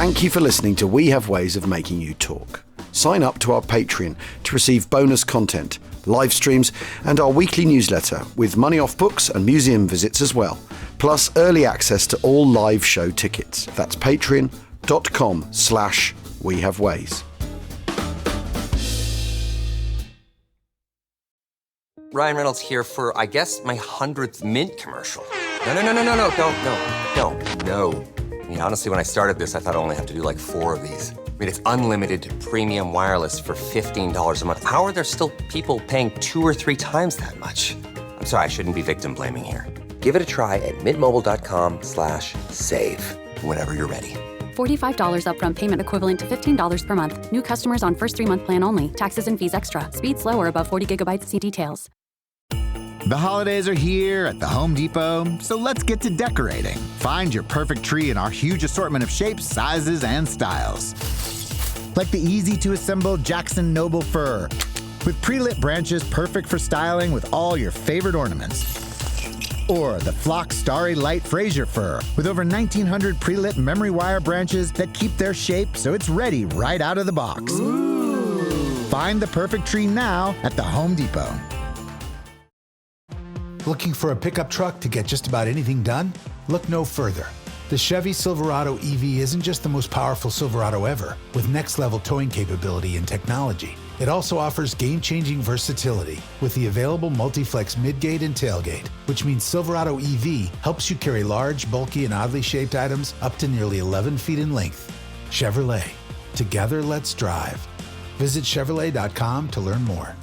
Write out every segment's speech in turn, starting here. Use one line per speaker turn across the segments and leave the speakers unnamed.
Thank you for listening to We Have Ways of Making You Talk. Sign up to our Patreon to receive bonus content, live streams, and our weekly newsletter with money off books and museum visits as well, plus early access to all live show tickets. That's patreon.com/wehaveways.
Ryan Reynolds here for, I guess, my 100th Mint commercial. No, don't. I mean, honestly, when I started this, I thought I only have to do like 4 of these. I mean, it's unlimited premium wireless for $15 a month. How are there still people paying 2 or 3 times that much? I'm sorry, I shouldn't be victim blaming here. Give it a try at mintmobile.com/save. Whenever you're ready.
$45 upfront payment equivalent to $15 per month. New customers on first 3-month plan only. Taxes and fees extra. Speed slower above 40 gigabytes. See details.
The holidays are here at the Home Depot, so let's get to decorating. Find your perfect tree in our huge assortment of shapes, sizes, and styles. Like the easy-to-assemble Jackson Noble Fir, with pre-lit branches perfect for styling with all your favorite ornaments. Or the Flock Starry Light Fraser Fir, with over 1,900 pre-lit memory wire branches that keep their shape so it's ready right out of the box. Ooh. Find the perfect tree now at the Home Depot.
Looking for a pickup truck to get just about anything done? Look no further. The Chevy Silverado EV isn't just the most powerful Silverado ever, with next-level towing capability and technology. It also offers game-changing versatility with the available multi-flex midgate and tailgate, which means Silverado EV helps you carry large, bulky, and oddly shaped items up to nearly 11 feet in length. Chevrolet. Together, let's drive. Visit Chevrolet.com to learn more.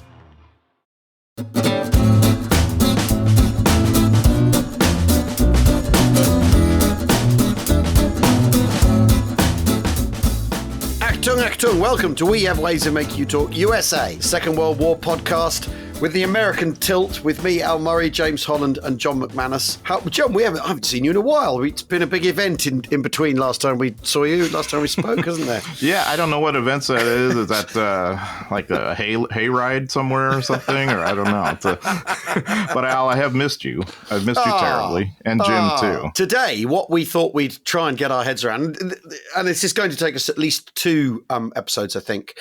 Achtung, welcome to We Have Ways of Making You Talk USA, Second World War podcast with the American tilt, with me, Al Murray, James Holland, and John McManus. John, I haven't seen you in a while. It's been a big event in between last time we saw you, last time we spoke, hasn't there?
Yeah, I don't know what events that is. Is that like a hay ride somewhere or something? Or I don't know. But Al, I have missed you. I've missed you terribly. And Jim, too.
Today, what we thought we'd try and get our heads around, and this is going to take us at least 2 episodes, I think,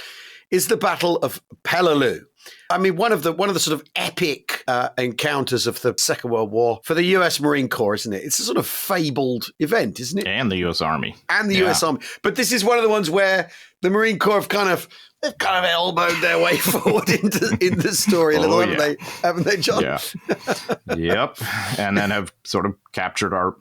is the Battle of Peleliu. I mean, one of the sort of epic encounters of the Second World War for the US Marine Corps, isn't it? It's a sort of fabled event, isn't it?
And the US Army.
And the US Army. But this is one of the ones where the Marine Corps have kind of elbowed their way forward in the story a little, haven't they, John?
Yeah. Yep. And then have sort of captured our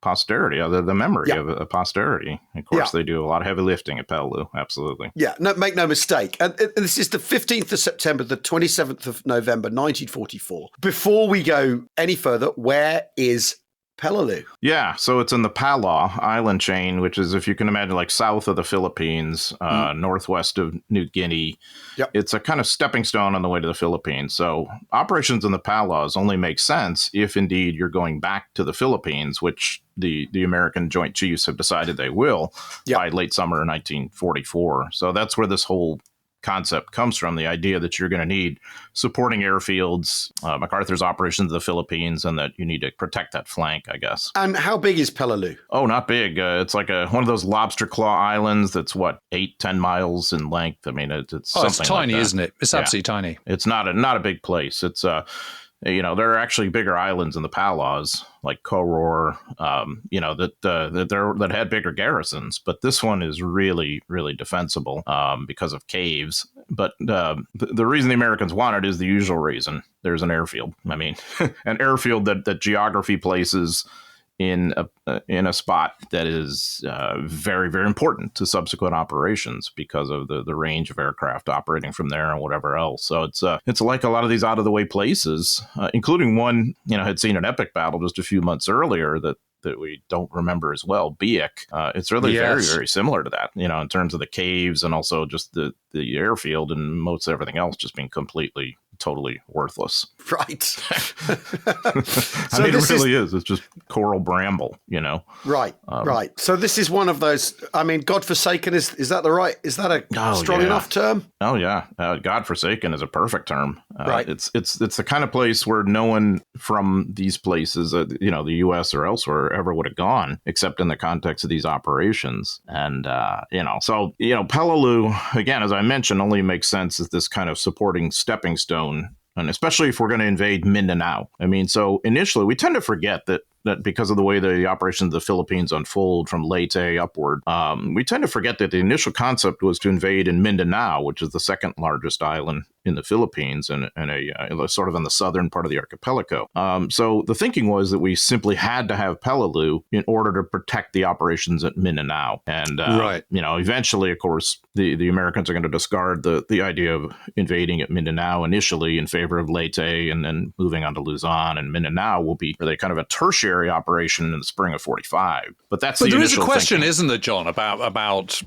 posterity, the memory of a posterity. Of course, they do a lot of heavy lifting at Peleliu. Absolutely.
Yeah, no, make no mistake. And this is the 15th of September, the 27th of November, 1944. Before we go any further, where is Peleliu?
Yeah, so it's in the Palau island chain, which is, if you can imagine, like south of the Philippines, northwest of New Guinea. Yep. It's a kind of stepping stone on the way to the Philippines. So operations in the Palaus only make sense if indeed you're going back to the Philippines, which the American Joint Chiefs have decided they will by late summer 1944. So that's where this whole concept comes from, the idea that you're going to need supporting airfields, MacArthur's operations in the Philippines, and that you need to protect that flank, I guess.
And how big is Peleliu?
Oh, not big. It's like one of those lobster claw islands that's 8-10 miles in length. I mean, it's something
it's tiny,
like that.
Isn't it? It's absolutely tiny.
It's not a big place. It's there are actually bigger islands in the Palaus, like Koror, that had bigger garrisons. But this one is really, really defensible because of caves. But the reason the Americans want it is the usual reason. There's an airfield. I mean, an airfield that geography places in a spot that is very, very important to subsequent operations because of the range of aircraft operating from there and whatever else. So it's like a lot of these out of the way places, including one had seen an epic battle just a few months earlier that we don't remember as well, Biak. It's really very, very similar to that, in terms of the caves and also just the airfield and most everything else just being completely totally worthless.
Right.
I mean, it really is. It's just coral bramble,
Right, right. So this is one of those. I mean, godforsaken is that a strong enough term?
Oh yeah, godforsaken is a perfect term.
Right.
It's the kind of place where no one from these places, the U.S. or elsewhere, ever would have gone, except in the context of these operations. And so Peleliu, again, as I mentioned, only makes sense as this kind of supporting stepping stone. And especially if we're going to invade Mindanao. I mean, so initially we tend to forget that because of the way the operations of the Philippines unfold from Leyte upward, we tend to forget that the initial concept was to invade in Mindanao, which is the second largest island in the Philippines and a sort of in the southern part of the archipelago. So the thinking was that we simply had to have Peleliu in order to protect the operations at Mindanao. And, eventually, of course, the Americans are going to discard the idea of invading at Mindanao initially in favor of Leyte and then moving on to Luzon. And Mindanao will be really kind of a tertiary operation in the spring of 45. But that's the initial
there is a question,
thinking.
Isn't there, John, about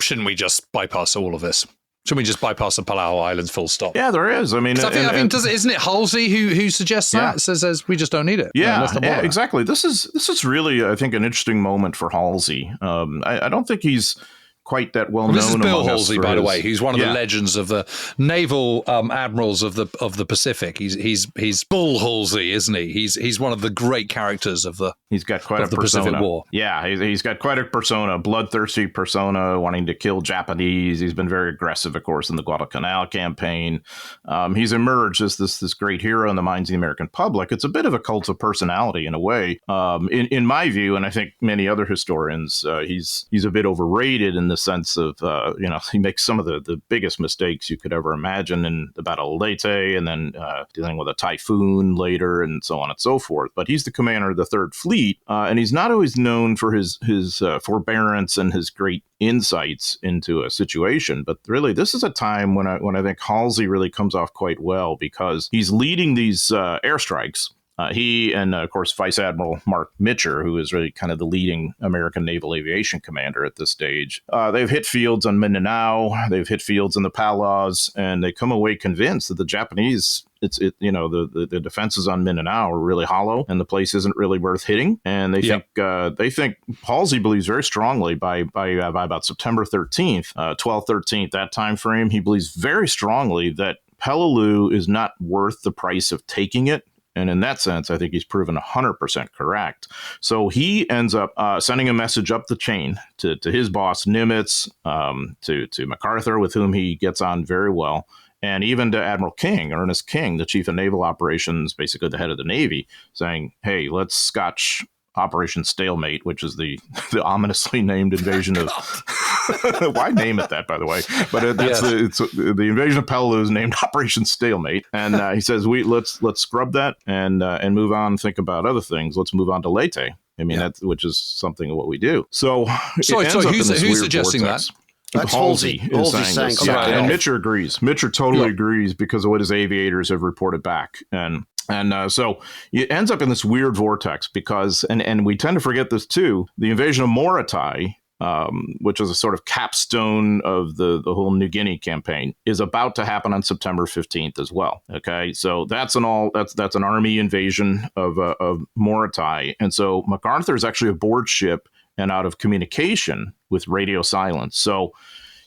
shouldn't we just bypass all of this? Shouldn't we just bypass the Palau Islands full stop?
Yeah, there is. I mean,
I think isn't it Halsey who suggests that?
Yeah.
Says we just don't need it.
Yeah, exactly. This is really, I think, an interesting moment for Halsey. I don't think he's quite that well known.
This is Bill Halsey, by the way. He's one of the
Yeah.
legends of the naval admirals of the Pacific. He's Bull Halsey, isn't he? He's one of the great characters of the.
He's got quite a
the
persona.
Pacific War.
Yeah, he's got quite a persona, bloodthirsty persona, wanting to kill Japanese. He's been very aggressive, of course, in the Guadalcanal campaign. He's emerged as this great hero in the minds of the American public. It's a bit of a cult of personality in a way. In my view, and I think many other historians, he's a bit overrated in the sense of, he makes some of the biggest mistakes you could ever imagine in the Battle of Leyte and then dealing with a typhoon later and so on and so forth. But he's the commander of the Third Fleet. And he's not always known for his forbearance and his great insights into a situation. But really, this is a time when I think Halsey really comes off quite well because he's leading these airstrikes. He and, of course, Vice Admiral Mark Mitcher, who is really kind of the leading American naval aviation commander at this stage. They've hit fields on Mindanao, they've hit fields in the Palaus, and they come away convinced that the Japanese, the defenses on Mindanao are really hollow, and the place isn't really worth hitting. And they think Halsey believes very strongly by about September 13th, 12/13th, that time frame, he believes very strongly that Peleliu is not worth the price of taking it. And in that sense, I think he's proven 100% correct. So he ends up sending a message up the chain to his boss, Nimitz, to MacArthur, with whom he gets on very well, and even to Admiral King, Ernest King, the chief of naval operations, basically the head of the Navy, saying, hey, let's scotch Operation Stalemate, which is the ominously named invasion of... Why name it that, by the way? But it's the invasion of Peleliu is named Operation Stalemate, and he says let's scrub that and move on and think about other things. Let's move on to Leyte. I mean, which is something of what we do. So
who's suggesting
vortex.
that?
That's
Halsey is saying this. And Mitcher agrees. Mitcher totally agrees because of what his aviators have reported back. And so it ends up in this weird vortex because, and we tend to forget this too, the invasion of Morotai, which is a sort of capstone of the whole New Guinea campaign, is about to happen on September 15th as well. Okay, so that's an army invasion of Morotai, and so MacArthur is actually aboard ship and out of communication with radio silence. So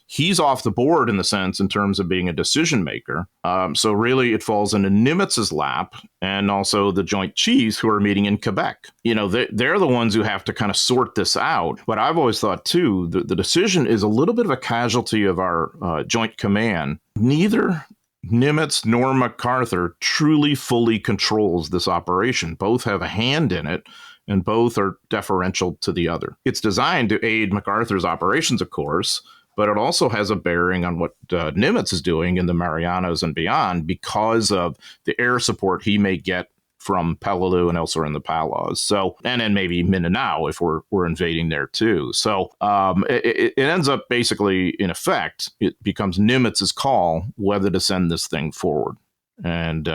he's off the board in the sense in terms of being a decision maker. So really it falls into Nimitz's lap and also the Joint Chiefs who are meeting in Quebec. They're the ones who have to kind of sort this out. But I've always thought, too, the decision is a little bit of a casualty of our Joint Command. Neither Nimitz nor MacArthur truly fully controls this operation. Both have a hand in it, and both are deferential to the other. It's designed to aid MacArthur's operations, of course, but it also has a bearing on what Nimitz is doing in the Marianas and beyond because of the air support he may get from Peleliu and elsewhere in the Palaus. So, and then maybe Mindanao if we're invading there too. So it ends up basically, in effect, it becomes Nimitz's call whether to send this thing forward. And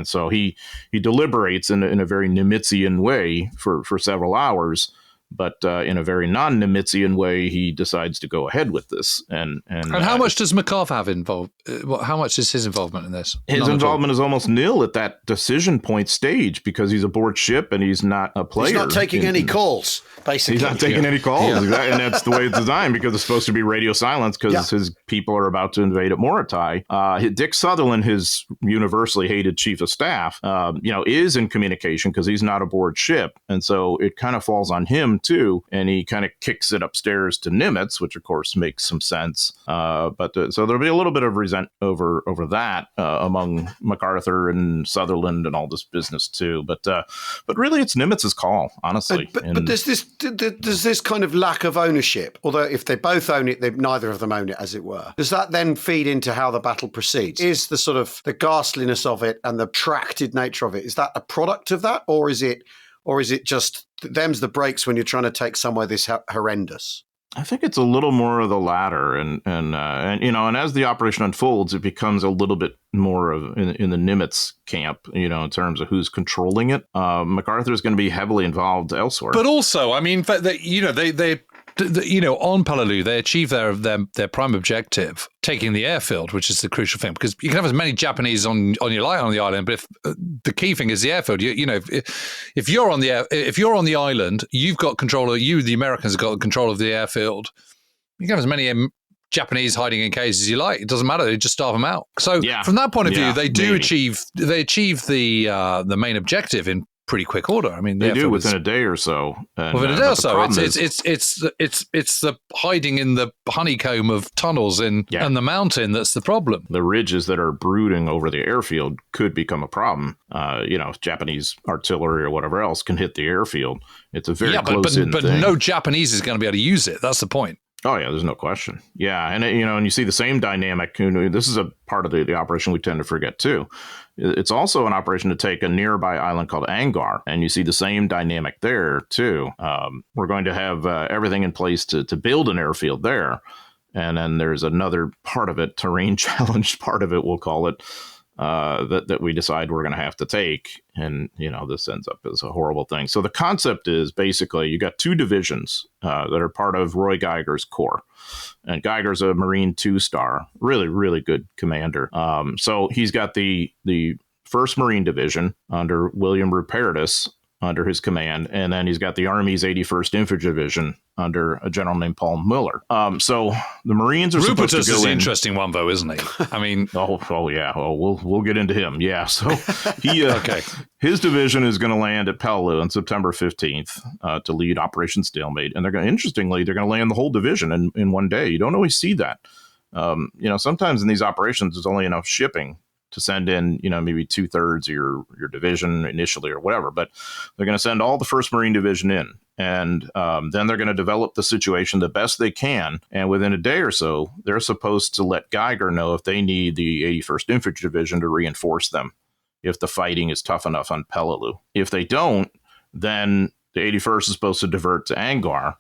so he deliberates in a very Nimitzian way for several hours But in a very non-Nimitzian way, he decides to go ahead with this. And
how much does McCarthy have involved? How much is his involvement in this?
His involvement is almost nil at that decision point stage because he's aboard ship and he's not a player.
He's not taking any calls, basically.
He's not taking any calls. Exactly. And that's the way it's designed because it's supposed to be radio silence because his people are about to invade at Morotai. Dick Sutherland, his universally hated chief of staff, is in communication because he's not aboard ship. And so it kind of falls on him too, and he kind of kicks it upstairs to Nimitz, which of course makes some sense. So there'll be a little bit of resent over that among MacArthur and Sutherland and all this business too. But really, it's Nimitz's call, honestly.
But does this kind of lack of ownership, although if they both own it, neither of them own it, as it were, does that then feed into how the battle proceeds? Is the sort of the ghastliness of it and the tracted nature of it, is that a product of that, or is it just them's the breaks when you're trying to take somewhere this horrendous?
I think it's a little more of the latter, and as the operation unfolds, it becomes a little bit more of in the Nimitz camp, in terms of who's controlling it. MacArthur is going to be heavily involved elsewhere,
but also, I mean, on Peleliu, they achieve their prime objective, taking the airfield, which is the crucial thing, because you can have as many Japanese on the island, but if the key thing is the airfield, if you're on the island, you've got control of the Americans have got control of the airfield. You can have as many Japanese hiding in caves as you like. It doesn't matter. They just starve them out. So from that point of view, they achieve the main objective in pretty quick order. I mean,
they do within a day or so.
Within a day or so, it's the hiding in the honeycomb of tunnels and the mountain that's the problem.
The ridges that are brooding over the airfield could become a problem. Japanese artillery or whatever else can hit the airfield. It's a very close-in
but
thing.
No Japanese is going to be able to use it. That's the point.
Oh, yeah, there's no question. Yeah, and you see the same dynamic. This is a part of the operation we tend to forget, too. It's also an operation to take a nearby island called Angaur, and you see the same dynamic there, too. We're going to have everything in place to build an airfield there, and then there's another part of it, terrain-challenged part of it, we'll call it, that we decide we're going to have to take. And, this ends up as a horrible thing. So the concept is basically you got two divisions that are part of Roy Geiger's corps. And Geiger's a Marine 2-star, really, really good commander. So he's got the 1st Marine Division under William Rupertus under his command, and then he's got the Army's 81st Infantry Division under a general named Paul Miller. So the Marines are supposed to go in.
Rupertus is an interesting one, though, isn't he? I mean,
yeah. We'll get into him. Yeah. So he his division is going to land at Peleliu on September 15th to lead Operation Stalemate, and they're going to land the whole division in one day. You don't always see that. Sometimes in these operations, there's only enough shipping to send in, maybe 2/3 of your division initially or whatever, but they're going to send all the 1st Marine Division in. And then they're going to develop the situation the best they can. And within a day or so, they're supposed to let Geiger know if they need the 81st Infantry Division to reinforce them if the fighting is tough enough on Peleliu. If they don't, then the 81st is supposed to divert to Angaur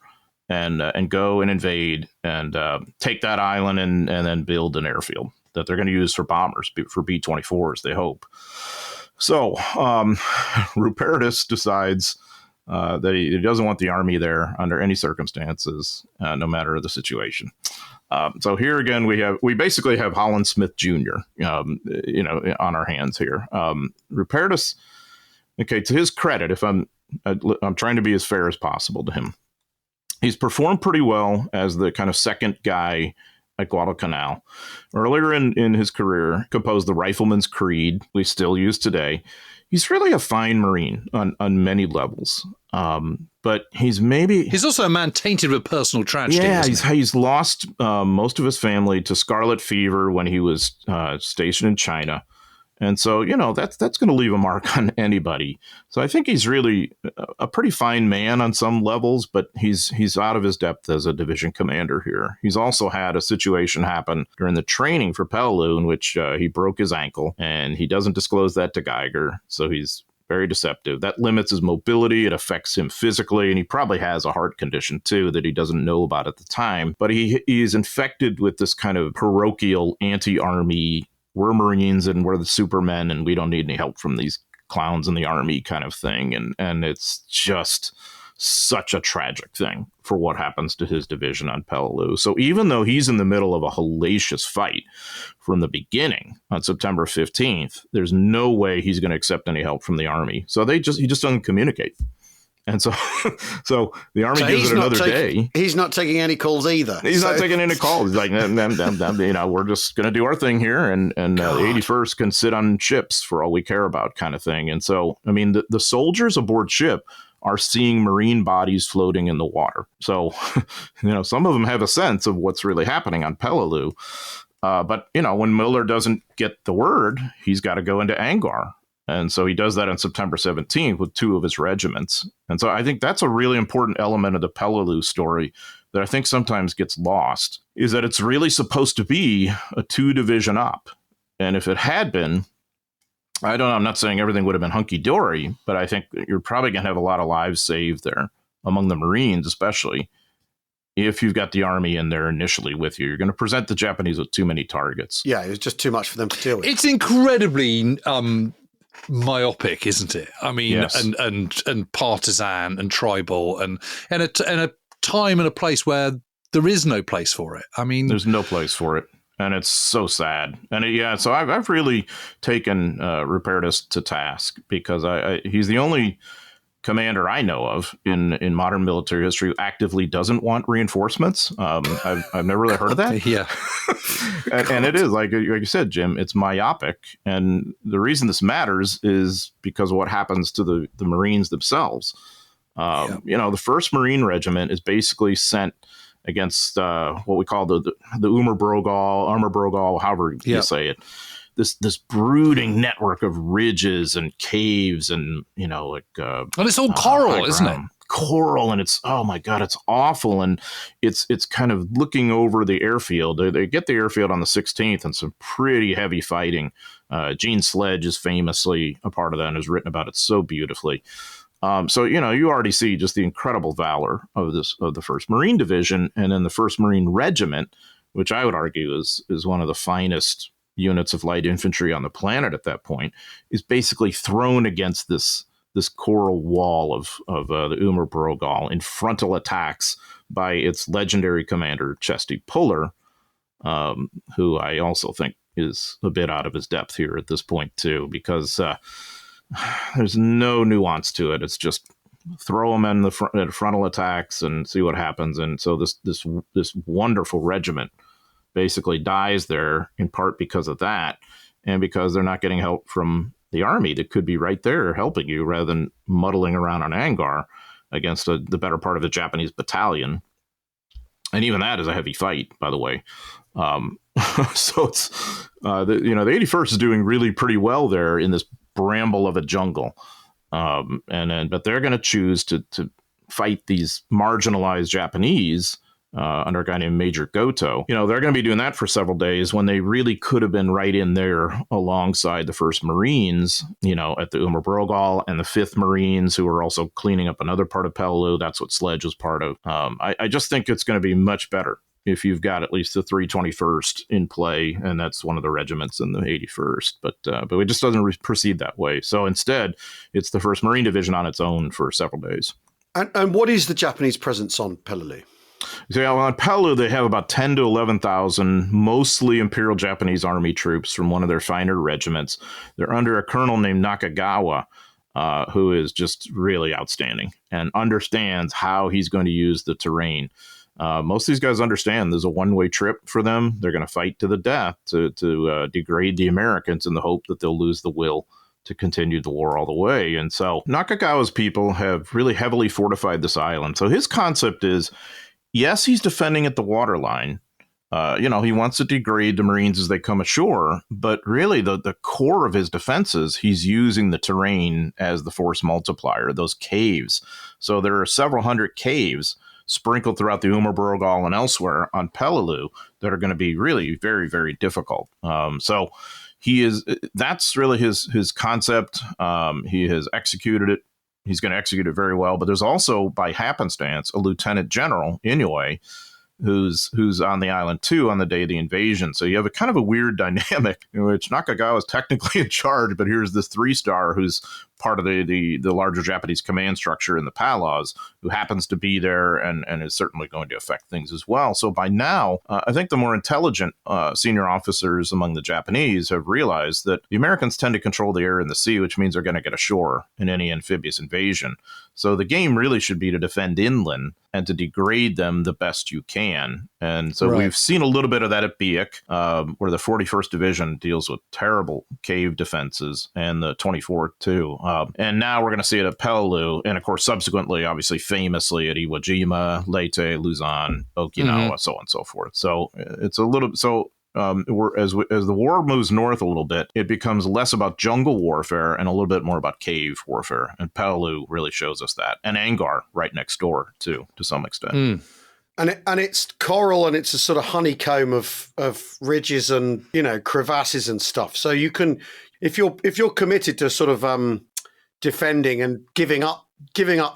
and go and invade and take that island and then build an airfield that they're going to use for bombers, for B-24s, they hope. So Rupertus decides that he doesn't want the Army there under any circumstances, no matter the situation. So here again, we basically have Holland Smith Jr. On our hands here. Rupertus, okay, to his credit, if I'm trying to be as fair as possible to him, he's performed pretty well as the kind of second guy at Guadalcanal. Earlier in his career, composed the Rifleman's Creed we still use today. He's really a fine Marine on many levels. But he's
also a man tainted with personal tragedy.
Yeah, he's lost most of his family to scarlet fever when he was stationed in China. And so, that's going to leave a mark on anybody. So I think he's really a pretty fine man on some levels, but he's out of his depth as a division commander here. He's also had a situation happen during the training for Peleliu in which he broke his ankle, and he doesn't disclose that to Geiger. So he's very deceptive. That limits his mobility. It affects him physically, and he probably has a heart condition too that he doesn't know about at the time. But he is infected with this kind of parochial anti-army, we're Marines and we're the Supermen and we don't need any help from these clowns in the Army kind of thing. And it's just such a tragic thing for what happens to his division on Peleliu. So even though he's in the middle of a hellacious fight from the beginning on September 15th, there's no way he's going to accept any help from the army. So he just doesn't communicate. And so the army gives it another day.
He's not taking any calls either.
He's not taking any calls. He's like, we're just going to do our thing here. And the 81st can sit on ships for all we care about, kind of thing. And so, I mean, the soldiers aboard ship are seeing Marine bodies floating in the water. So, some of them have a sense of what's really happening on Peleliu. But, when Miller doesn't get the word, he's got to go into Angaur. And so he does that on September 17th with 2 of his regiments. And so I think that's a really important element of the Peleliu story that I think sometimes gets lost, is that it's really supposed to be a 2-division op. And if it had been, I don't know, I'm not saying everything would have been hunky-dory, but I think you're probably going to have a lot of lives saved there, among the Marines especially, if you've got the army in there initially with you. You're going to present the Japanese with too many targets.
Yeah, it was just too much for them to deal with.
It's incredibly myopic, isn't it? I mean,
yes.
and partisan and tribal and a time and a place where there is no place for it. I mean,
there's no place for it, and it's so sad. And so I've really taken Rupertus to task, because he's the only commander I know of in modern military history who actively doesn't want reinforcements. I've never really heard of that.
Yeah.
and it is, like you said, Jim, it's myopic. And the reason this matters is because of what happens to the Marines themselves. The 1st Marine Regiment is basically sent against what we call the armor Brogal, however you say it. This brooding network of ridges and caves and,
and it's all coral, isn't it?
Coral, and it's, oh my God, it's awful. And it's kind of looking over the airfield. They get the airfield on the 16th, and some pretty heavy fighting. Gene Sledge is famously a part of that and has written about it so beautifully. So you already see just the incredible valor of the 1st Marine Division, and then the 1st Marine Regiment, which I would argue is one of the finest units of light infantry on the planet at that point, is basically thrown against this coral wall of the Umar Brogal in frontal attacks by its legendary commander, Chesty Puller, who I also think is a bit out of his depth here at this point too, because there's no nuance to it. It's just throw them in the frontal attacks and see what happens. And so this wonderful regiment basically dies there, in part because of that, and because they're not getting help from the army that could be right there helping you, rather than muddling around on Angaur against the better part of the Japanese battalion. And even that is a heavy fight, by the way. So it's the 81st is doing really pretty well there in this bramble of a jungle, but they're going to choose to fight these marginalized Japanese under a guy named Major Goto. They're going to be doing that for several days, when they really could have been right in there alongside the 1st Marines, at the Umar Brogal, and the 5th Marines, who are also cleaning up another part of Peleliu. That's what Sledge was part of. I just think it's going to be much better if you've got at least the 321st in play, and that's one of the regiments in the 81st. But it just doesn't proceed that way. So instead, it's the 1st Marine Division on its own for several days.
And what is the Japanese presence on Peleliu?
So on Palau, they have about 10 to 11,000, mostly Imperial Japanese Army troops from one of their finer regiments. They're under a colonel named Nakagawa, who is just really outstanding and understands how he's going to use the terrain. Most of these guys understand there's a one-way trip for them. They're going to fight to the death to degrade the Americans in the hope that they'll lose the will to continue the war all the way. And so Nakagawa's people have really heavily fortified this island. So his concept is, yes, he's defending at the waterline. He wants to degrade the Marines as they come ashore, but really the core of his defenses, he's using the terrain as the force multiplier, those caves. So there are several hundred caves sprinkled throughout the Umar Brogal and elsewhere on Peleliu that are going to be really very, very difficult. So that's really his concept. He has executed it. He's going to execute it very well. But there's also, by happenstance, a Lieutenant General, Inoue, who's on the island too on the day of the invasion. So you have a kind of a weird dynamic in which Nakagawa is technically in charge, but here's this 3-star who's part of the larger Japanese command structure in the Palaus, who happens to be there and is certainly going to affect things as well. So by now, I think the more intelligent senior officers among the Japanese have realized that the Americans tend to control the air and the sea, which means they're going to get ashore in any amphibious invasion. So the game really should be to defend inland and to degrade them the best you can. And so we've seen a little bit of that at Biak, where the 41st Division deals with terrible cave defenses, and the 24th too. And now we're going to see it at Peleliu, and of course, subsequently, obviously, famously at Iwo Jima, Leyte, Luzon, Okinawa, so on and so forth. So it's a little as the war moves north a little bit, it becomes less about jungle warfare and a little bit more about cave warfare. And Peleliu really shows us that. And Angaur right next door too, to some extent.
And it's coral, and it's a sort of honeycomb of ridges and crevasses and stuff. So you can, if you're committed to sort of defending and giving up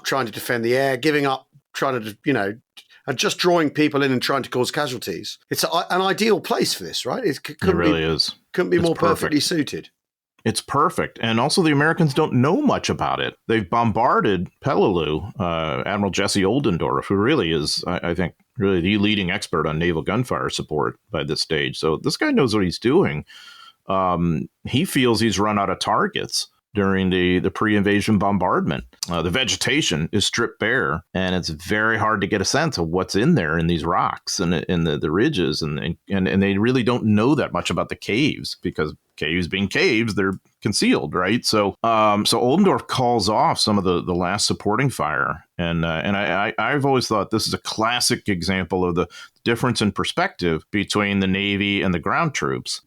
trying to defend the air, giving up trying to and just drawing people in and trying to cause casualties. It's an ideal place for this, right? It
really is.
Couldn't be more perfectly suited.
It's perfect. And also the Americans don't know much about it. They've bombarded Peleliu, Admiral Jesse Oldendorf, who really is, I think, really the leading expert on naval gunfire support by this stage. So this guy knows what he's doing. He feels he's run out of targets during the pre-invasion bombardment. The vegetation is stripped bare, and it's very hard to get a sense of what's in there in these rocks and in the ridges, and they really don't know that much about the caves, because caves being caves, they're concealed, right? So Oldendorf calls off some of the last supporting fire, and I've always thought this is a classic example of the difference in perspective between the Navy and the ground troops.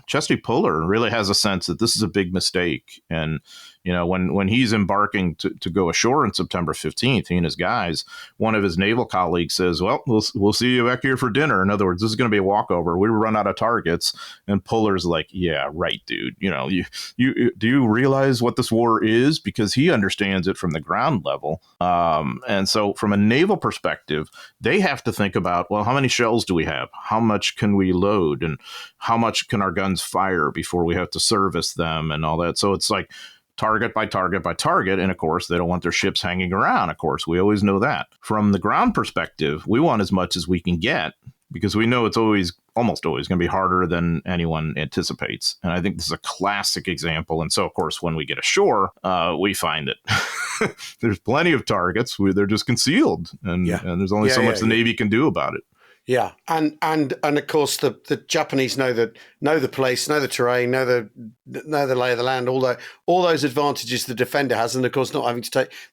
Chesty Puller really has a sense that this is a big mistake, and when he's embarking to go ashore on September 15th, he and his guys, one of his naval colleagues says, well, we'll see you back here for dinner. In other words, this is going to be a walkover. We run out of targets. And Puller's like, yeah, right, dude. You do you realize what this war is? Because he understands it from the ground level. And so from a naval perspective, they have to think about, well, how many shells do we have? How much can we load? And how much can our guns fire before we have to service them and all that? So it's like, target by target by target. And of course, they don't want their ships hanging around. Of course, we always know that. From the ground perspective, we want as much as we can get, because we know it's almost always going to be harder than anyone anticipates. And I think this is a classic example. And so, of course, when we get ashore, we find it. There's plenty of targets. They're just concealed. And there's only so much the Navy can do about it.
Yeah, and of course the Japanese know the place, know the terrain, know the lay of the land, all those advantages the defender has, and of course they don't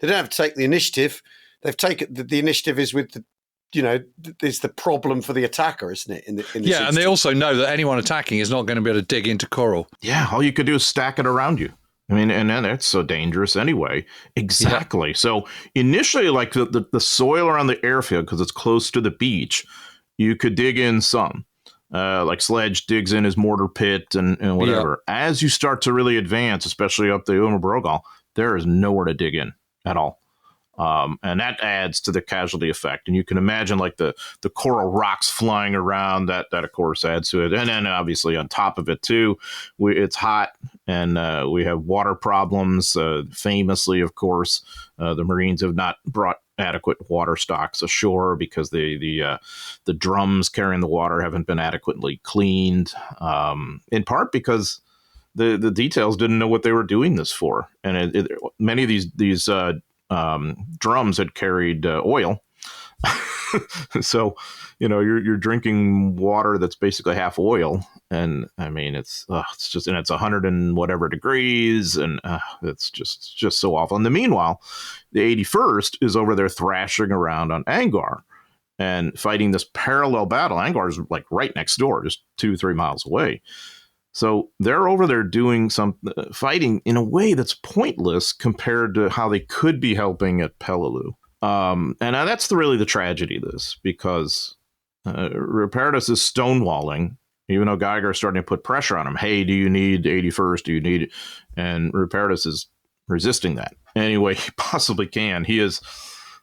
have to take the initiative. They've taken the initiative is with is the problem for the attacker, isn't it? In this
and
instance.
they also know that anyone attacking is not going to be able to dig into coral.
Yeah, all you could do is stack it around you. I mean, and then it's so dangerous anyway. Exactly. Yeah. So initially, like the soil around the airfield, because it's close to the beach, you could dig in some, like Sledge digs in his mortar pit and whatever. Yeah. As you start to really advance, especially up the Brogal, there is nowhere to dig in at all. And that adds to the casualty effect. And you can imagine like the coral rocks flying around, that of course adds to it. And then obviously on top of it too, it's hot, and we have water problems. Famously, of course, the Marines have not brought adequate water stocks ashore because the drums carrying the water haven't been adequately cleaned, in part because the details didn't know what they were doing this for. And many of these drums had carried oil. So, you're drinking water that's basically half oil. And I mean, it's just, and it's 100 and whatever degrees. And it's just so awful. In the meanwhile, the 81st is over there thrashing around on Angaur and fighting this parallel battle. Angaur is like right next door, just 2-3 miles away. So they're over there doing some fighting in a way that's pointless compared to how they could be helping at Peleliu. And that's really the tragedy of this, because Rupertus is stonewalling, even though Geiger is starting to put pressure on him. Hey, do you need 81st? Do you need it? And Rupertus is resisting that any way he possibly can. He is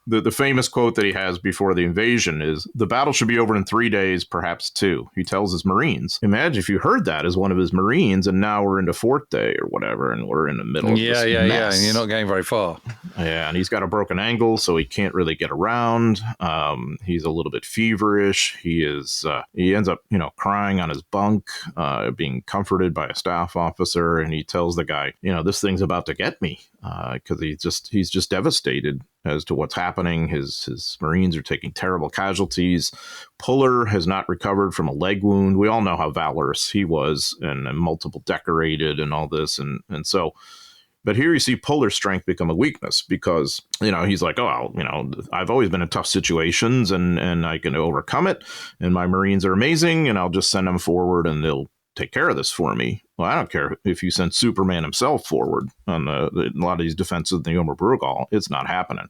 the famous quote that he has before the invasion is, "The battle should be over in 3 days, perhaps 2." He tells his Marines. Imagine if you heard that as one of his Marines, and now we're into 4th day or whatever, and we're in the middle of this mess.
And you're not going very far.
Yeah, and he's got a broken ankle, so he can't really get around. He's a little bit feverish. He ends up, crying on his bunk, being comforted by a staff officer, and he tells the guy, this thing's about to get me, because he's just devastated as to what's happening. His Marines are taking terrible casualties. Puller has not recovered from a leg wound. We all know how valorous he was, and multiple decorated and all this, and so. But here you see Puller's strength become a weakness because, he's like, I've always been in tough situations and I can overcome it. And my Marines are amazing, and I'll just send them forward and they'll take care of this for me. Well, I don't care if you send Superman himself forward on a lot of these defenses of the Brugal. It's not happening.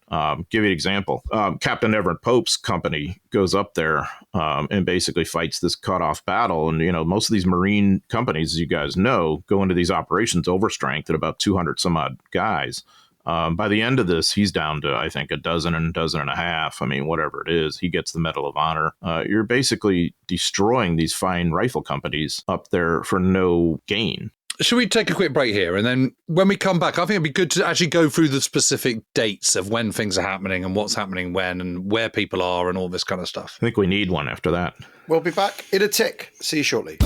Give you an example. Captain Everett Pope's company goes up there and basically fights this cutoff battle. And, most of these Marine companies, as you guys know, go into these operations overstrength at about 200 some odd guys. By the end of this, he's down to, I think, a dozen and a half. I mean, whatever it is, he gets the Medal of Honor. You're basically destroying these fine rifle companies up there for no gain.
Should we take a quick break here? And then when we come back, I think it'd be good to actually go through the specific dates of when things are happening and what's happening when and where people are and all this kind of stuff.
I think we need one after that.
We'll be back in a tick. See you shortly.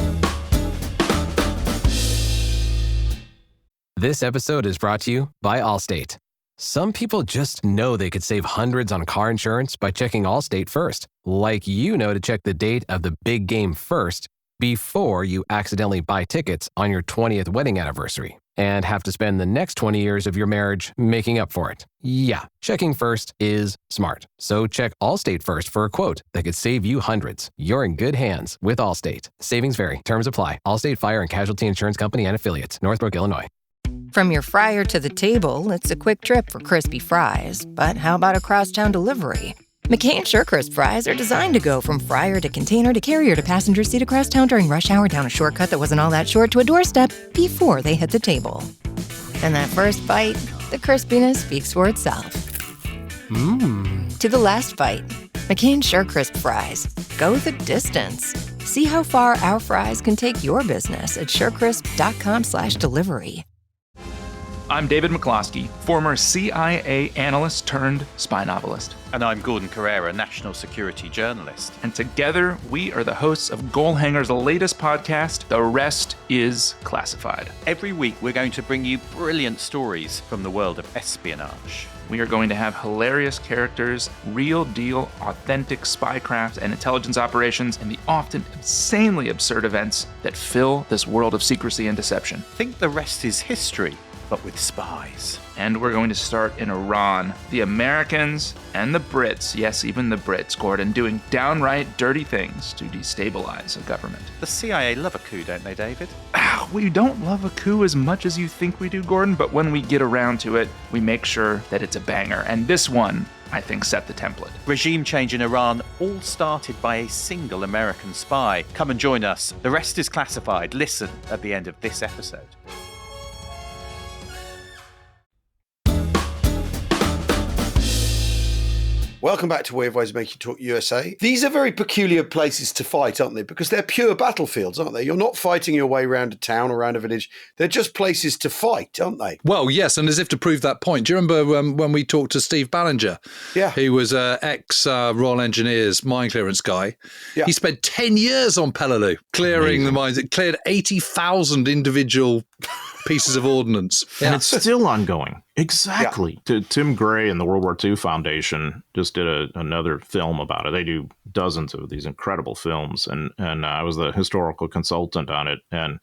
This episode is brought to you by Allstate. Some people just know they could save hundreds on car insurance by checking Allstate first. Like to check the date of the big game first before you accidentally buy tickets on your 20th wedding anniversary and have to spend the next 20 years of your marriage making up for it. Yeah, checking first is smart. So check Allstate first for a quote that could save you hundreds. You're in good hands with Allstate. Savings vary. Terms apply. Allstate Fire and Casualty Insurance Company and Affiliates. Northbrook, Illinois.
From your fryer to the table, it's a quick trip for crispy fries. But how about a crosstown delivery? McCain SureCrisp fries are designed to go from fryer to container to carrier to passenger seat across town during rush hour, down a shortcut that wasn't all that short to a doorstep before they hit the table. And that first bite, the crispiness speaks for itself. To the last bite, McCain SureCrisp fries. Go the distance. See how far our fries can take your business at surecrisp.com/delivery.
I'm David McCloskey, former CIA analyst turned spy novelist.
And I'm Gordon Carrera, national security journalist.
And together, we are the hosts of Goalhanger's latest podcast, The Rest is Classified.
Every week, we're going to bring you brilliant stories from the world of espionage.
We are going to have hilarious characters, real deal, authentic spycraft and intelligence operations, and the often insanely absurd events that fill this world of secrecy and deception.
Think the rest is history, but with spies.
And we're going to start in Iran. The Americans and the Brits, yes, even the Brits, Gordon, doing downright dirty things to destabilize a government.
The CIA love a coup, don't they, David?
We don't love a coup as much as you think we do, Gordon, but when we get around to it, we make sure that it's a banger. And this one, I think, set the template.
Regime change in Iran, all started by a single American spy. Come and join us. The Rest is Classified. Listen at the end of this episode.
Welcome back to Weird Ways of Making Talk USA. These are very peculiar places to fight, aren't they? Because they're pure battlefields, aren't they? You're not fighting your way around a town or around a village. They're just places to fight, aren't they?
Well, yes, and as if to prove that point, do you remember when we talked to Steve Ballinger?
Yeah.
He was ex-Royal Engineers mine clearance guy.
Yeah.
He spent 10 years on Peleliu, clearing the mines. It cleared 80,000 individual pieces of ordnance.
And it's still ongoing. Exactly. Yeah. Tim Gray and the World War II Foundation just did another film about it. They do dozens of these incredible films. And I was the historical consultant on it. And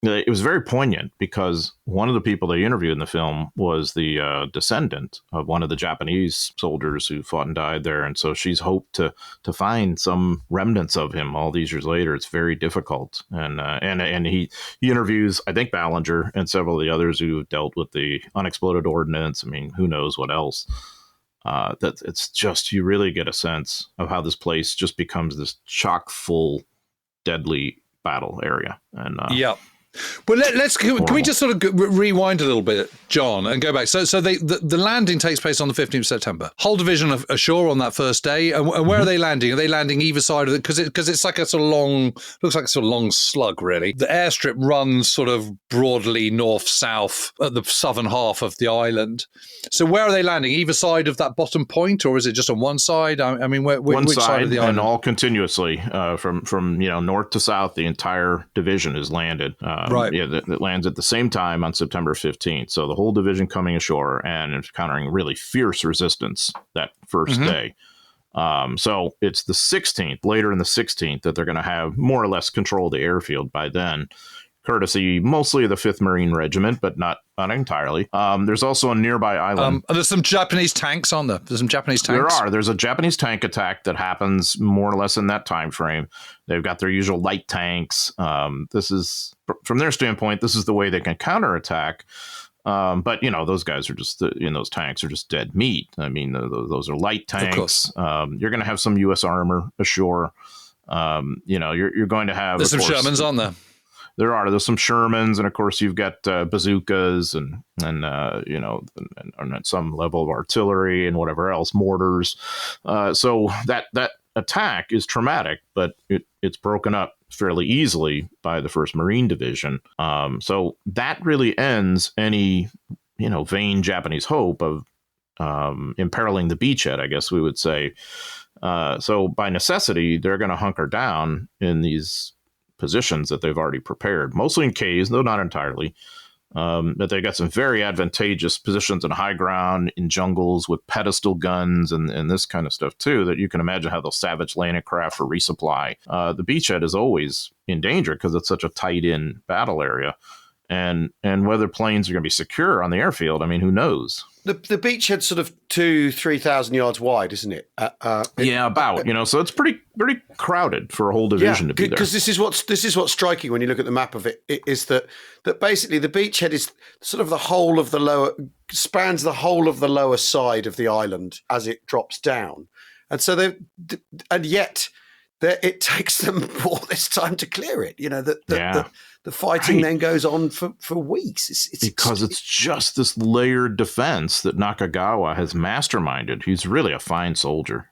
it was very poignant because one of the people they interviewed in the film was the descendant of one of the Japanese soldiers who fought and died there. And so she's hoped to find some remnants of him all these years later. It's very difficult. And he interviews, I think, Ballinger and several of the others who have dealt with the unexploded ordnance. I mean, who knows what else. That it's just, you really get a sense of how this place just becomes this chock full, deadly battle area. And
Well, can we just sort of rewind a little bit, John, and go back? So the landing takes place on the 15th of September. Whole division ashore on that first day. And where are they landing? Are they landing either side of it? Because it's like a sort of looks like a sort of long slug, really. The airstrip runs sort of broadly north-south at the southern half of the island. So where are they landing? Either side of that bottom point, or is it just on one side? I mean, which side of the island?
And all continuously from north to south, the entire division is landed.
Right.
Yeah, that lands at the same time on September 15th. So the whole division coming ashore and encountering really fierce resistance that first day. So it's the 16th, later in the 16th, that they're going to have more or less control of the airfield by then, courtesy mostly of the 5th Marine Regiment, but not entirely. There's also a nearby island.
There's some Japanese tanks on there. There's some Japanese tanks.
There's a Japanese tank attack that happens more or less in that time frame. They've got their usual light tanks. This is, from their standpoint, this is the way they can counterattack. But, those guys are just, those tanks are just dead meat. I mean, those are light tanks. You're going to have some U.S. armor ashore. You're going to have...
There's some Shermans on there.
There's some Shermans, and of course you've got bazookas and at some level of artillery and whatever else, mortars. So that attack is traumatic, but it's broken up fairly easily by the 1st Marine Division. So that really ends any vain Japanese hope of imperiling the beachhead, I guess we would say. So by necessity, they're going to hunker down in these positions that they've already prepared, mostly in caves, though not entirely. But they've got some very advantageous positions in high ground, in jungles with pedestal guns and this kind of stuff too, that you can imagine how they'll savage landing craft for resupply. The beachhead is always in danger because it's such a tight-in battle area. And whether planes are going to be secure on the airfield, I mean, who knows?
The beachhead's sort of 2,000-3,000 yards wide, isn't it?
About. So it's pretty crowded for a whole division to be there.
Because this is what's striking when you look at the map of it, is that basically the beachhead is sort of spans the whole of the lower side of the island as it drops down, and so yet it takes them all this time to clear it. The fighting then goes on for weeks. It's
just this layered defense that Nakagawa has masterminded. He's really a fine soldier.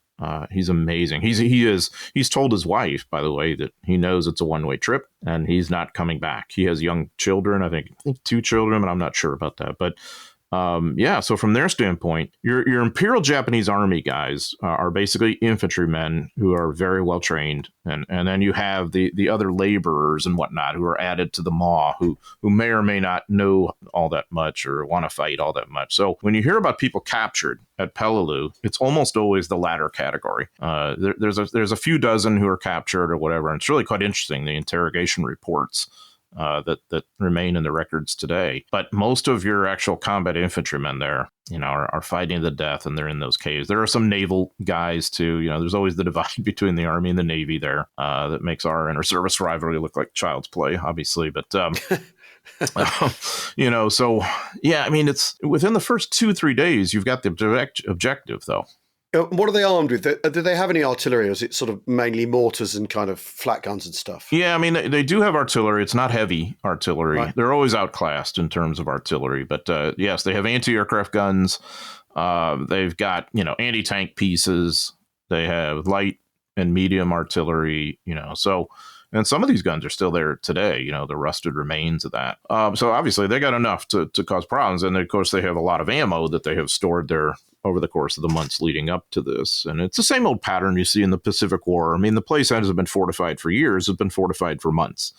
He's amazing. He's told his wife, by the way, that he knows it's a one-way trip and he's not coming back. He has young children. I think 2 children, but I'm not sure about that. But so from their standpoint, your Imperial Japanese Army guys are basically infantrymen who are very well trained, and then you have the other laborers and whatnot who are added to the maw who may or may not know all that much or want to fight all that much. So when you hear about people captured at Peleliu, it's almost always the latter category. There's a few dozen who are captured or whatever, and it's really quite interesting, the interrogation reports that remain in the records today. But most of your actual combat infantrymen there, are fighting to the death, and they're in those caves. There are some naval guys too. There's always the divide between the Army and the Navy there that makes our inter-service rivalry look like child's play, obviously. But it's within the first 2-3 days you've got the objective though.
What are they armed with? Do they have any artillery, or is it sort of mainly mortars and kind of flat guns and stuff?
Yeah, I mean, they do have artillery. It's not heavy artillery. Right. They're always outclassed in terms of artillery. But yes, they have anti-aircraft guns. They've got, anti-tank pieces. They have light and medium artillery, so... And some of these guns are still there today, the rusted remains of that. So obviously they got enough to cause problems. And of course, they have a lot of ammo that they have stored there over the course of the months leading up to this. And it's the same old pattern you see in the Pacific War. I mean, the place hasn't been fortified for years. It's been fortified for months.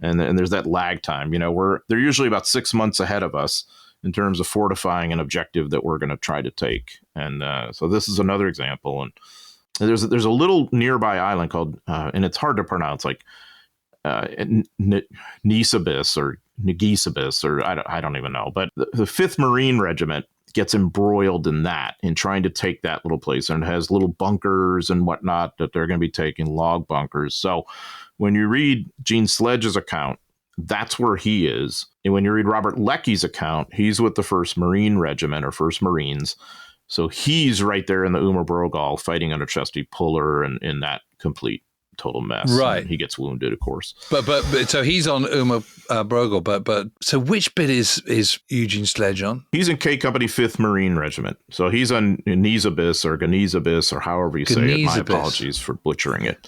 And there's that lag time. They're usually about 6 months ahead of us in terms of fortifying an objective that we're going to try to take. And so this is another example. And there's a little nearby island called, and it's hard to pronounce, like Nisibis or Nagisibis, or I don't even know. But the 5th Marine Regiment gets embroiled in trying to take that little place, and it has little bunkers and whatnot that they're going to be taking, log bunkers. So when you read Gene Sledge's account, that's where he is. And when you read Robert Leckie's account, he's with the 1st Marine Regiment or 1st Marines. So he's right there in the Umer Brogal fighting under Chesty Puller and in that complete total mess.
Right.
And he gets wounded, of course.
But so he's on Brogel. But so which bit is Eugene Sledge on?
He's in K Company 5th Marine Regiment. So he's on Nizabis or however you say it. My apologies for butchering it.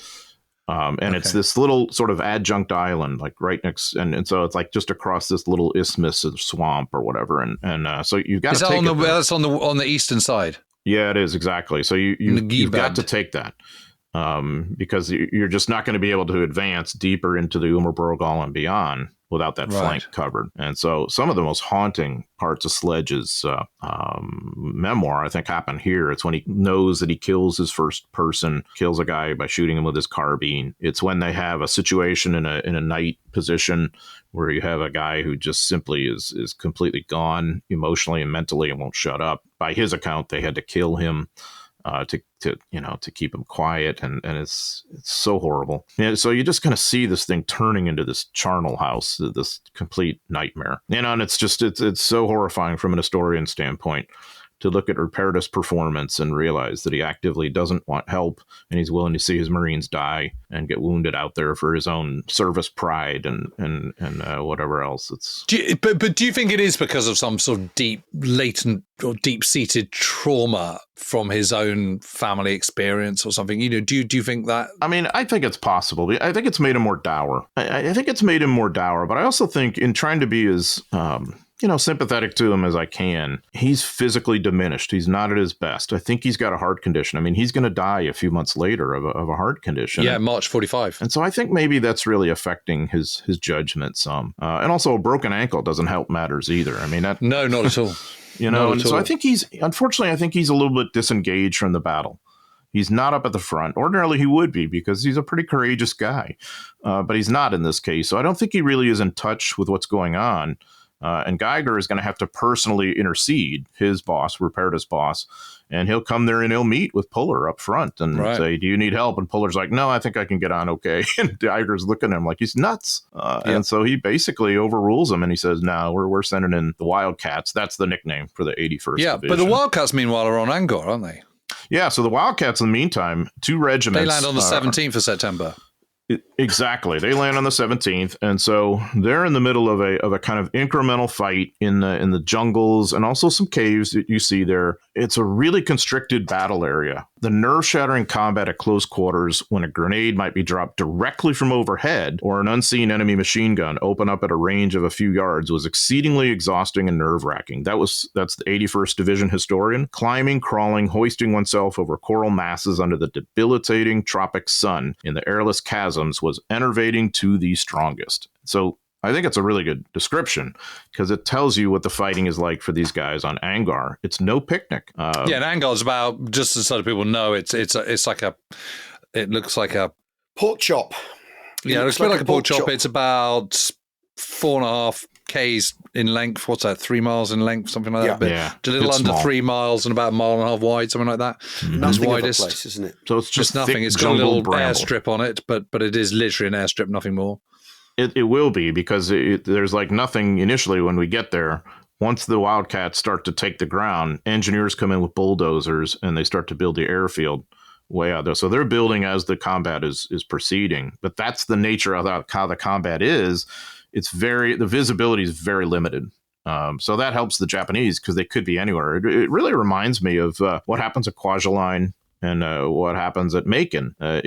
It's this little sort of adjunct island, like right next, and so it's like just across this little isthmus of swamp or whatever, and so you've got to take it.
That's on the eastern side.
Yeah, it is exactly. So you've got to take that because you're just not going to be able to advance deeper into the Brogel and beyond without that flank covered. And so some of the most haunting parts of Sledge's memoir, I think, happen here. It's when he knows that he kills his first person, kills a guy by shooting him with his carbine. It's when they have a situation in a night position where you have a guy who just simply is completely gone emotionally and mentally and won't shut up. By his account, they had to kill him to keep him quiet, and it's so horrible. And so you're just going to see this thing turning into this charnel house, this complete nightmare. And it's just it's so horrifying from an historian standpoint to look at Rupertus' performance and realize that he actively doesn't want help, and he's willing to see his Marines die and get wounded out there for his own service pride and whatever else.
Do you think it is because of some sort of deep, latent or deep-seated trauma from his own family experience or something? Do you think that? I mean,
I think it's possible. I think it's made him more dour. I think it's made him more dour, but I also think in trying to be as sympathetic to him as I can, he's physically diminished. He's not at his best. I think he's got a heart condition. I mean, he's going to die a few months later of a heart condition.
Yeah, March 45.
And so I think maybe that's really affecting his judgment some. And also a broken ankle doesn't help matters either. I mean,
no, not at all.
So I think he's a little bit disengaged from the battle. He's not up at the front. Ordinarily, he would be because he's a pretty courageous guy, but he's not in this case. So I don't think he really is in touch with what's going on. And Geiger is going to have to personally intercede, his boss, Rupertus' boss, and he'll come there and he'll meet with Puller up front and say, "Do you need help?" And Puller's like, "No, I think I can get on okay." And Geiger's looking at him like he's nuts. And so he basically overrules him and he says, "No, we're sending in the Wildcats." That's the nickname for the 81st Division.
But the Wildcats, meanwhile, are on Angaur, aren't they?
Yeah, so the Wildcats, in the meantime, 2 regiments.
They land on the 17th of September.
Exactly. They land on the 17th. And so they're in the middle of a kind of incremental fight in the jungles and also some caves that you see there. It's a really constricted battle area. The nerve-shattering combat at close quarters when a grenade might be dropped directly from overhead or an unseen enemy machine gun open up at a range of a few yards was exceedingly exhausting and nerve-wracking. That's the 81st Division historian. Climbing, crawling, hoisting oneself over coral masses under the debilitating tropic sun in the airless chasms was enervating to the strongest. So I think it's a really good description because it tells you what the fighting is like for these guys on Angaur. It's no picnic.
And Angaur's about, just so that people know, it looks like a
pork chop.
Yeah, it looks like a pork chop. It's about 4.5 Ks in length. What's that? 3 miles in length, something like that. But a little under small. 3 miles and about 1.5 miles wide, something like that.
Nothing of a place, isn't it?
So it's just
nothing. It's got a little airstrip on it, but it is literally an airstrip, nothing more.
It will be because there's like nothing initially when we get there. Once the Wildcats start to take the ground, engineers come in with bulldozers and they start to build the airfield way out there. So they're building as the combat is proceeding. But that's the nature of how the combat is. The visibility is very limited. So that helps the Japanese because they could be anywhere. It really reminds me of what happens at Kwajalein and what happens at Macon. We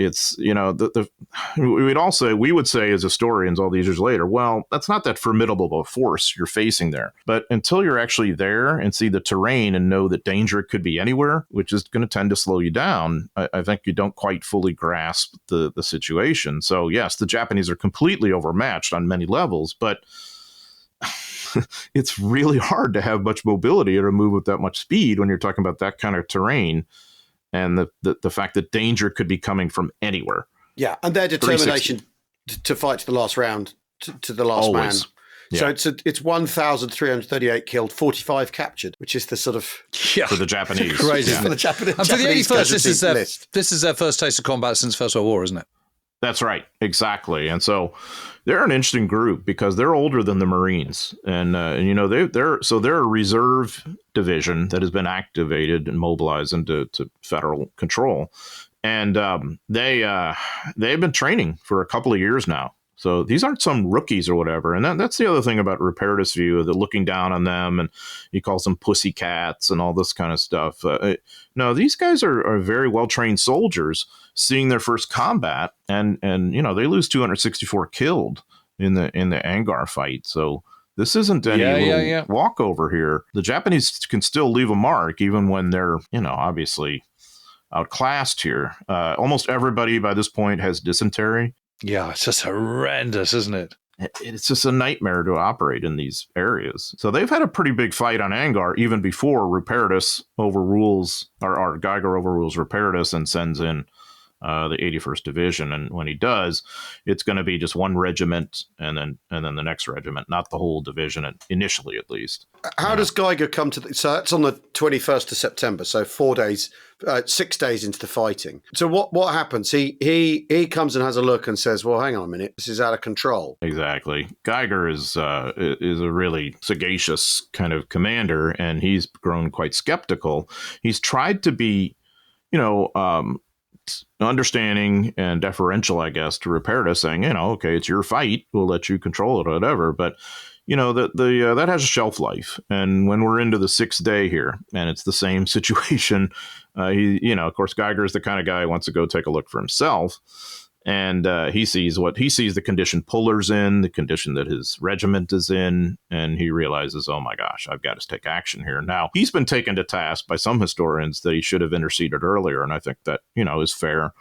would say as historians all these years later, well, that's not that formidable of a force you're facing there. But until you're actually there and see the terrain and know that danger could be anywhere, which is going to tend to slow you down, I think you don't quite fully grasp the situation. So yes, the Japanese are completely overmatched on many levels, but it's really hard to have much mobility or to move with that much speed when you're talking about that kind of terrain. And the fact that danger could be coming from anywhere.
Yeah, and their determination to fight to the last round, to the last
Always.
man. Yeah. So it's 1,338 killed, 45 captured, which is the sort of
for the Japanese.
Crazy.
For the Japanese.
And for the 81st, this is their first taste of combat since First World War, isn't it?
That's right, exactly. And so they're an interesting group because they're older than the Marines, and they're a reserve division that has been activated and mobilized into federal control. And they've been training for a couple of years now. So these aren't some rookies or whatever. And that's the other thing about Rupertus' view, that looking down on them, and he calls them pussycats and all this kind of stuff. No, these guys are very well-trained soldiers seeing their first combat. And they lose 264 killed in the Angaur fight. So this isn't any walkover here. The Japanese can still leave a mark even when they're, obviously outclassed here. Almost everybody by this point has dysentery.
Yeah, it's just horrendous, isn't it?
It's just a nightmare to operate in these areas. So they've had a pretty big fight on Angaur even before Rupertus overrules, or Geiger overrules Rupertus and sends in the 81st Division. And when he does, it's going to be just one regiment and then the next regiment, not the whole division, initially at least.
How does Geiger come to so that's on the 21st of September, so 6 days into the fighting. So what happens? He comes and has a look and says, well, hang on a minute, this is out of control.
Exactly. Geiger is a really sagacious kind of commander, and he's grown quite skeptical. He's tried to be, understanding and deferential, I guess, to Rupertus, saying, okay, it's your fight, we'll let you control it or whatever. But that has a shelf life. And when we're into the 6th day here, and it's the same situation, of course, Geiger is the kind of guy who wants to go take a look for himself. And he sees the condition Puller's in, the condition that his regiment is in, and he realizes, oh my gosh, I've got to take action here. Now, he's been taken to task by some historians that he should have interceded earlier, and I think that, is fair.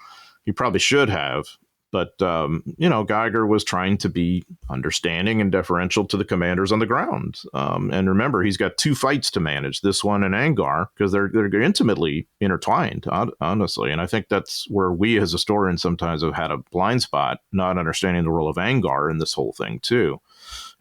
He probably should have. But, Geiger was trying to be understanding and deferential to the commanders on the ground. And remember, he's got 2 fights to manage, this one and Angaur, because they're intimately intertwined, honestly. And I think that's where we as historians sometimes have had a blind spot, not understanding the role of Angaur in this whole thing, too,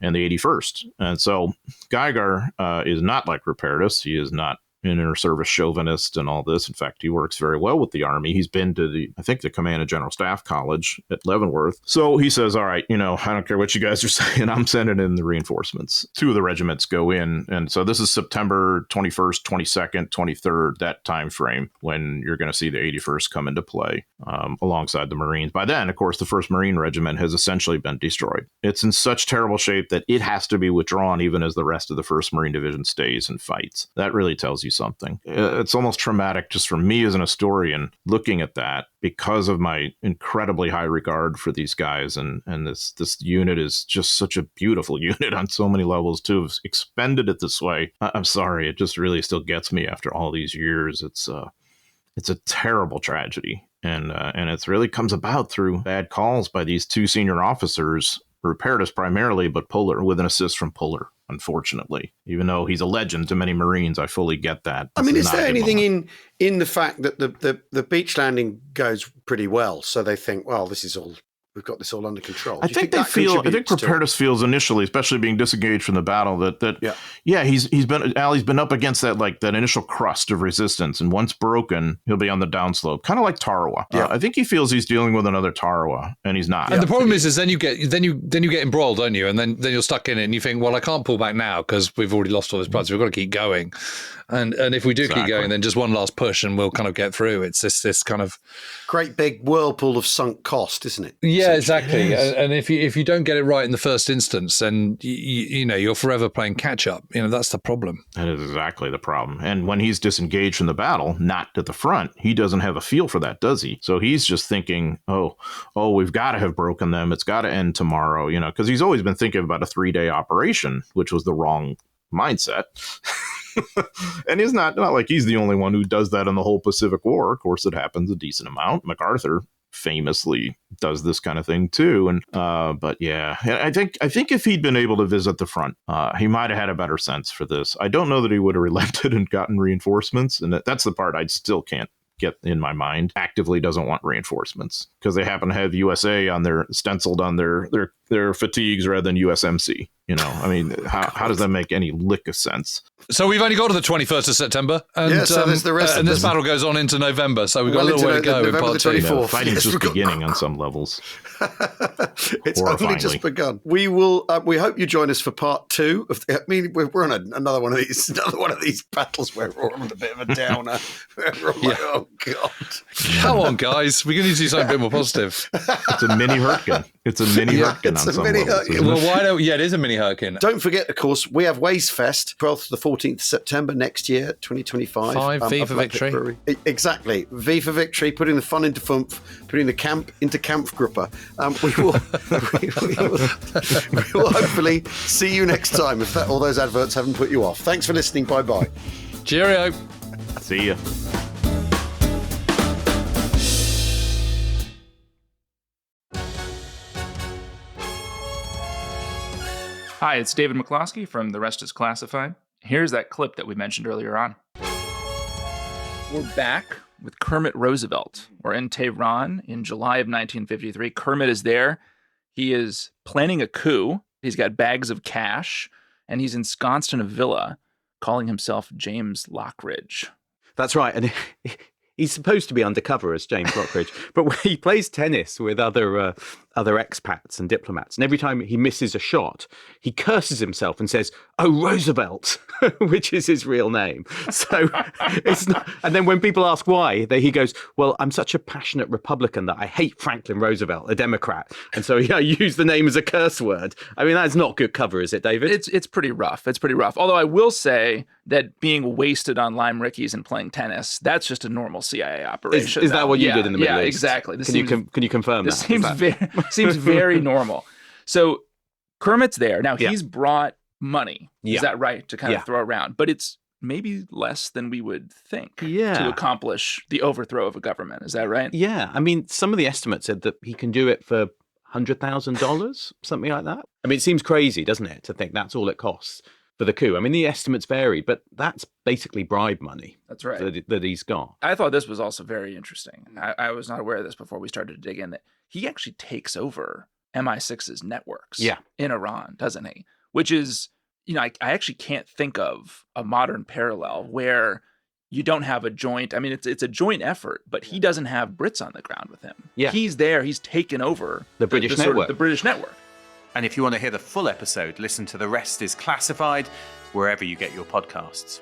and the 81st. And so Geiger is not like Rupertus. He is not an inter-service chauvinist and all this. In fact, he works very well with the Army. He's been to the Command and General Staff College at Leavenworth. So he says, all right, I don't care what you guys are saying, I'm sending in the reinforcements. 2 of the regiments go in. And so this is September 21st, 22nd, 23rd, that time frame when you're going to see the 81st come into play alongside the Marines. By then, of course, the 1st Marine Regiment has essentially been destroyed. It's in such terrible shape that it has to be withdrawn even as the rest of the 1st Marine Division stays and fights. That really tells you something. It's almost traumatic just for me as an historian looking at that, because of my incredibly high regard for these guys. And this unit is just such a beautiful unit on so many levels, to have expended it this way. I'm sorry, it just really still gets me after all these years. It's a terrible tragedy. And it really comes about through bad calls by these 2 senior officers, Rupertus primarily, but Puller, with an assist from Puller, unfortunately. Even though he's a legend to many Marines, I fully get that.
I mean, is there anything in the fact that the beach landing goes pretty well, so they think, well, we've got this all under control?
I think Rupertus feels initially, especially being disengaged from the battle, he's been up against that initial crust of resistance, and once broken, he'll be on the downslope, kind of like Tarawa. Yeah. I think he feels he's dealing with another Tarawa, and he's not.
And the problem is then you get embroiled, don't you? And then you're stuck in it, and you think, well, I can't pull back now because we've already lost all this blood, so we've got to keep going. And if we do keep going, then just one last push, and we'll kind of get through. It's this kind of
great big whirlpool of sunk cost, isn't it?
Yeah, exactly. Yes. And if you don't get it right in the first instance, then you're forever playing catch up. That's the problem.
That is exactly the problem. And when he's disengaged from the battle, not at the front, he doesn't have a feel for that, does he? So he's just thinking, oh, we've got to have broken them. It's got to end tomorrow. Because he's always been thinking about a 3-day operation, which was the wrong mindset. And it's not like he's the only one who does that in the whole Pacific War. Of course, it happens a decent amount. MacArthur famously does this kind of thing too. And but yeah, I think if he'd been able to visit the front, he might have had a better sense for this. I don't know that he would have relented and gotten reinforcements, and that's the part I still can't get in my mind. Actively doesn't want reinforcements because they happen to have USA on their stenciled on their their fatigues rather than USMC. I mean, how does that make any lick of sense?
So we've only got to the 21st of September, and
so there's the rest
and this battle goes on into November, so we've got a little way to go in part 2.
Fighting's just beginning on some levels.
It's only just begun. We will. We hope you join us for part 2. We're on another one of these battles where we're on a bit of a downer. Oh God!
Come on, guys, we're going to do something a bit more positive.
It's a mini Hurtgen. It's a mini Hurtgen on some levels.
Well, why don't? Yeah, it is a mini Hurtgen.
Don't forget, of course, we have Waze Fest, 12th to the 14th September next year, 2025.
V for victory.
Exactly. V for victory, putting the fun into fumph, putting the camp into Kampfgruppe. We will hopefully see you next time if all those adverts haven't put you off. Thanks for listening. Bye-bye.
Cheerio.
See ya.
Hi, it's David McCloskey from The Rest is Classified. Here's that clip that we mentioned earlier on. We're back with Kermit Roosevelt. We're in Tehran in July of 1953. Kermit is there. He is planning a coup. He's got bags of cash, and he's ensconced in a villa calling himself James Lockridge.
That's right. And he's supposed to be undercover as James Lockridge, but he plays tennis with other expats and diplomats. And every time he misses a shot, he curses himself and says, "Oh, Roosevelt," which is his real name. So it's not. And then when people ask why, he goes, "Well, I'm such a passionate Republican that I hate Franklin Roosevelt, a Democrat. And so I use the name as a curse word." I mean, that's not good cover, is it, David?
It's pretty rough. It's pretty rough. Although I will say that being wasted on lime rickeys and playing tennis, that's just a normal CIA operation.
Is that what you did in the Middle East?
Yeah, exactly.
Can you confirm that?
Seems very normal. So Kermit's there. Now, he's brought money. Is that right? To kind of throw around. But it's maybe less than we would think to accomplish the overthrow of a government. Is that right?
Yeah. I mean, some of the estimates said that he can do it for $100,000, something like that. I mean, it seems crazy, doesn't it, to think that's all it costs for the coup. I mean, the estimates vary, but that's basically bribe money.
That's right.
That he's got.
I thought this was also very interesting. I was not aware of this before we started to dig in, that he actually takes over MI6's networks in Iran, doesn't he? Which is, I actually can't think of a modern parallel where you don't have a joint. I mean, it's a joint effort, but he doesn't have Brits on the ground with him.
Yeah.
He's there. He's taken over
the British network.
The British network.
And if you want to hear the full episode, listen to The Rest is Classified wherever you get your podcasts.